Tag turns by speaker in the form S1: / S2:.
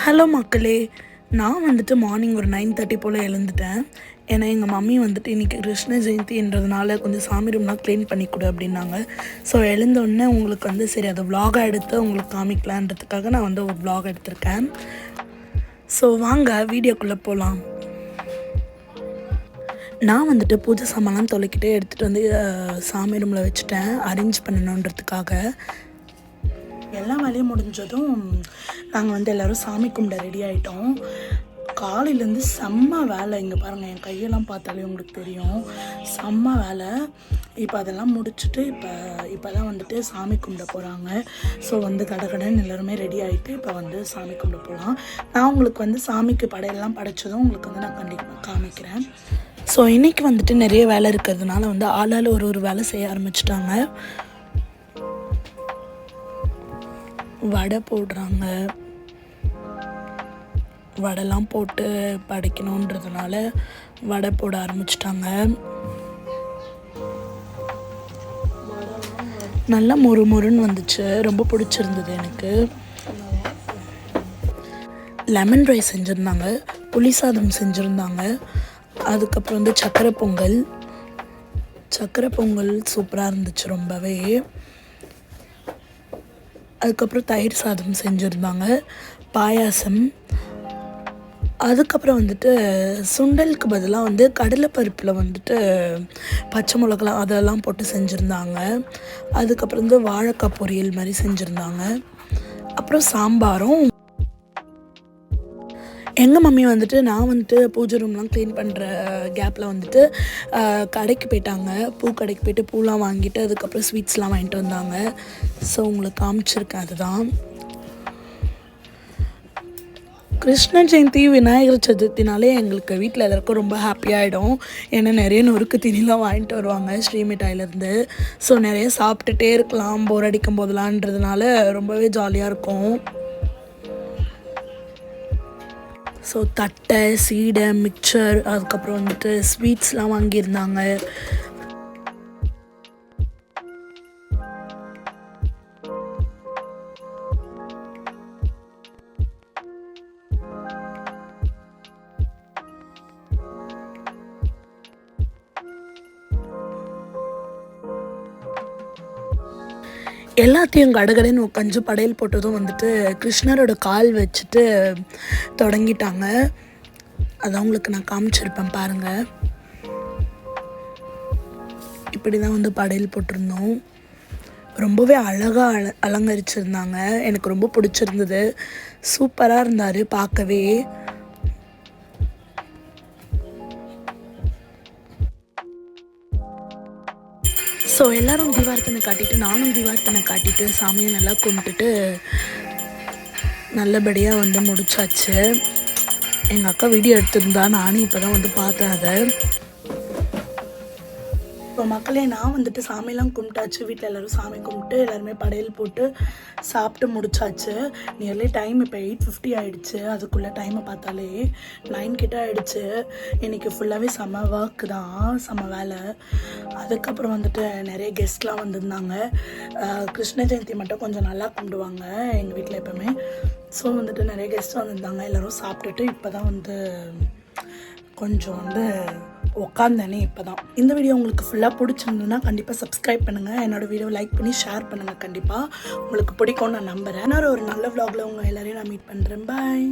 S1: Hello மக்களே, நான் வந்துட்டு மார்னிங் ஒரு 9:30 போல் எழுந்துட்டேன். ஏன்னா எங்கள் மம்மி வந்துட்டு இன்றைக்கி கிருஷ்ண ஜெயந்தின்றதுனால கொஞ்சம் சாமி ரூம்லாம் க்ளீன் பண்ணி கொடு அப்படின்னாங்க. ஸோ எழுந்தோடனே உங்களுக்கு வந்து சரி அதை விலாகாக எடுத்து உங்களுக்கு காமிக்கலான்றதுக்காக நான் வந்து ஒரு விலாக் எடுத்திருக்கேன். ஸோ வாங்க வீடியோக்குள்ளே போகலாம். நான் வந்துட்டு பூஜை சாமான்லாம் தொலைக்கிட்டே எடுத்துகிட்டு வந்து சாமி ரூமில் வச்சுட்டேன் அரேஞ்ச் பண்ணணுன்றதுக்காக. எல்லா வேலையும் முடிஞ்சதும் நாங்கள் வந்து எல்லோரும் சாமி கும்பிட ரெடி ஆகிட்டோம். காலையிலேருந்து செம்ம வேலை. இங்கே பாருங்கள், என் கையெல்லாம் பார்த்தாலே உங்களுக்கு தெரியும், செம்ம வேலை. இப்போ அதெல்லாம் முடிச்சுட்டு இப்போ தான் வந்துட்டு சாமி கும்பிட போகிறாங்க. ஸோ வந்து கடகடன்னு எல்லோருமே ரெடி ஆகிட்டு இப்போ வந்து சாமி கும்பிட போகலாம். நான் உங்களுக்கு வந்து சாமிக்கு படையெல்லாம் படைச்சதும் உங்களுக்கு வந்து நான் கண்டிப்பாக காமிக்கிறேன். ஸோ இன்றைக்கி வந்துட்டு நிறைய வேலை இருக்கிறதுனால வந்து ஆளால் ஒரு வேலை செய்ய ஆரம்பிச்சிட்டாங்க. வடை போடுறாங்க. வடைலாம் போட்டு படைக்கணுன்றதுனால வடை போட ஆரம்பிச்சிட்டாங்க. நல்லா மொறுன்னு வந்துச்சு, ரொம்ப பிடிச்சிருந்தது எனக்கு. லெமன் ரைஸ் செஞ்சுருந்தாங்க, புளி சாதம் செஞ்சுருந்தாங்க, அதுக்கப்புறம் வந்து சக்கரை பொங்கல் சூப்பராக இருந்துச்சு ரொம்பவே. அதுக்கப்புறம் தயிர் சாதம் செஞ்சுருந்தாங்க, பாயாசம். அதுக்கப்புறம் வந்துட்டு சுண்டலுக்கு பதிலாக வந்து கடலைப்பருப்பில் வந்துட்டு பச்சை மிளகாலாம் அதெல்லாம் போட்டு செஞ்சுருந்தாங்க. அதுக்கப்புறம் வந்து வாழைக்காய் பொரியல் மாதிரி செஞ்சுருந்தாங்க. அப்புறம் சாம்பாரும். எங்கள் மம்மி வந்துட்டு நான் வந்துட்டு பூஜை ரூம்லாம் க்ளீன் பண்ணுற கேப்பில் வந்துட்டு கடைக்கு போயிட்டாங்க. பூ கடைக்கு போய்ட்டு பூலாம் வாங்கிட்டு அதுக்கப்புறம் ஸ்வீட்ஸ்லாம் வாங்கிட்டு வந்தாங்க. ஸோ உங்களுக்கு காமிச்சிருக்கேன். அதுதான் கிருஷ்ண ஜெயந்தி விநாயகர் சதுர்த்தினாலே எங்களுக்கு வீட்டில் எல்லாருக்கும் ரொம்ப ஹாப்பியாகிடும். ஏன்னா நிறைய நொறுக்கு தீனிலாம் வாங்கிட்டு வருவாங்க ஸ்ரீமிட்டாயிலேருந்து. ஸோ நிறைய சாப்பிட்டுட்டே இருக்கலாம் போர் அடிக்கும் போதெல்லான்றதுனால ரொம்பவே ஜாலியாக இருக்கும். ஸோ தட்டை, சீடை, மிக்சர், அதுக்கப்புறம் வந்துட்டு ஸ்வீட்ஸ்லாம் வாங்கியிருந்தாங்க. எல்லாத்தையும் கடகடன்னு உட்காந்து படையல் போட்டதும் வந்துட்டு கிருஷ்ணரோட கால் வச்சுட்டு தொடங்கிட்டாங்க. அதான் உங்களுக்கு நான் காமிச்சிருப்பேன் பாருங்கள். இப்படி தான் வந்து படையல் போட்டிருந்தோம். ரொம்பவே அழகாக அலங்கரிச்சிருந்தாங்க. எனக்கு ரொம்ப பிடிச்சிருந்தது. சூப்பராக இருந்தார் பார்க்கவே. ஸோ எல்லோரும் தீபார்த்தனை காட்டிட்டு நானும் தீபார்த்தனை காட்டிட்டு சாமியை நல்லா கும்பிட்டுட்டு நல்லபடியாக வந்து முடிச்சாச்சு. எங்கள் அக்கா வீடியோ எடுத்திருந்தா, நானும் இப்போ தான் வந்து பார்த்தேன் அதை. இப்போ மக்களே, நான் வந்துட்டு சாமியெல்லாம் கும்பிட்டாச்சு. வீட்டில் எல்லோரும் சாமி கும்பிட்டு எல்லாருமே படையல் போட்டு சாப்பிட்டு முடிச்சாச்சு. நியர்லி டைம் இப்போ 8:50 ஆகிடுச்சு. அதுக்குள்ளே டைமை பார்த்தாலே 9 கிட்ட ஆகிடுச்சு. இன்றைக்கி ஃபுல்லாகவே செம்ம ஒர்க் தான், செம்ம வேலை. அதுக்கப்புறம் வந்துட்டு நிறைய கெஸ்ட்லாம் வந்திருந்தாங்க. கிருஷ்ண ஜெயந்தி மட்டும் கொஞ்சம் நல்லா கும்பிடுவாங்க எங்கள் வீட்டில் எப்போவுமே. ஸோ வந்துட்டு நிறைய கெஸ்ட் வந்திருந்தாங்க. எல்லோரும் சாப்பிட்டுட்டு இப்போ தான் வந்து கொஞ்சம் வந்து உக்காந்தேனே இப்போ தான். இந்த வீடியோ உங்களுக்கு ஃபுல்லாக பிடிச்சிருந்ததுன்னா கண்டிப்பாக சப்ஸ்கிரைப் பண்ணுங்கள். என்னோடய வீடியோ லைக் பண்ணி ஷேர் பண்ணுங்கள். கண்டிப்பாக உங்களுக்கு பிடிக்கும்னு நான் நம்புகிறேன். இன்னொரு ஒரு நல்ல vlogல உங்கள் எல்லோரையும் நான் மீட் பண்ணுறேன். பாய்.